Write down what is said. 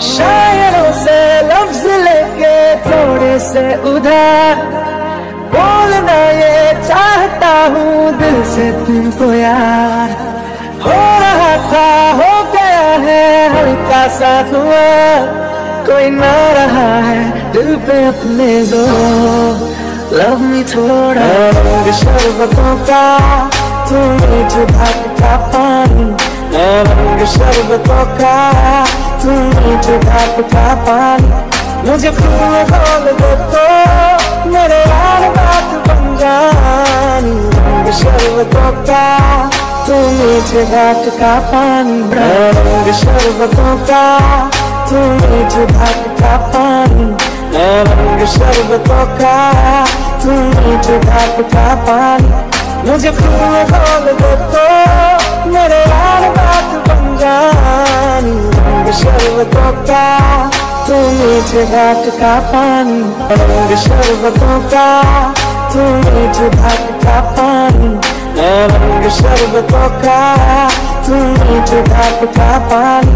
शायरों से लफ्ज लेके थोड़े से उधार बोलना ये चाहता हूँ दिल से तुमको यार। हो रहा था हो गया है हल्का सा हुआ, कोई ना रहा है दिल पे अपने जोर। लव मी थोड़ा रंग शरबतों का तू मीठ भाग का पानी, रंग शरबतों का तू मीठ भाग का पानी। मुझे फूल खोल दे तो मेरे यार बात बन जानी। रंग शरबतों का तू मीठ भाग का पानी, रंग शरबतों का तू मीठ भाग का पानी, रंग शरबतों का तू मीठ भाग का पानी। मुझे फूल खोल दे तो मेरे यार बात बन जानी। रंग शरबतों का तू मीठ भाग का पानी, रंग शरबतों का तू मीठ भाग का पानी, रंग शरबतों का तू मीठ भाग का पानी।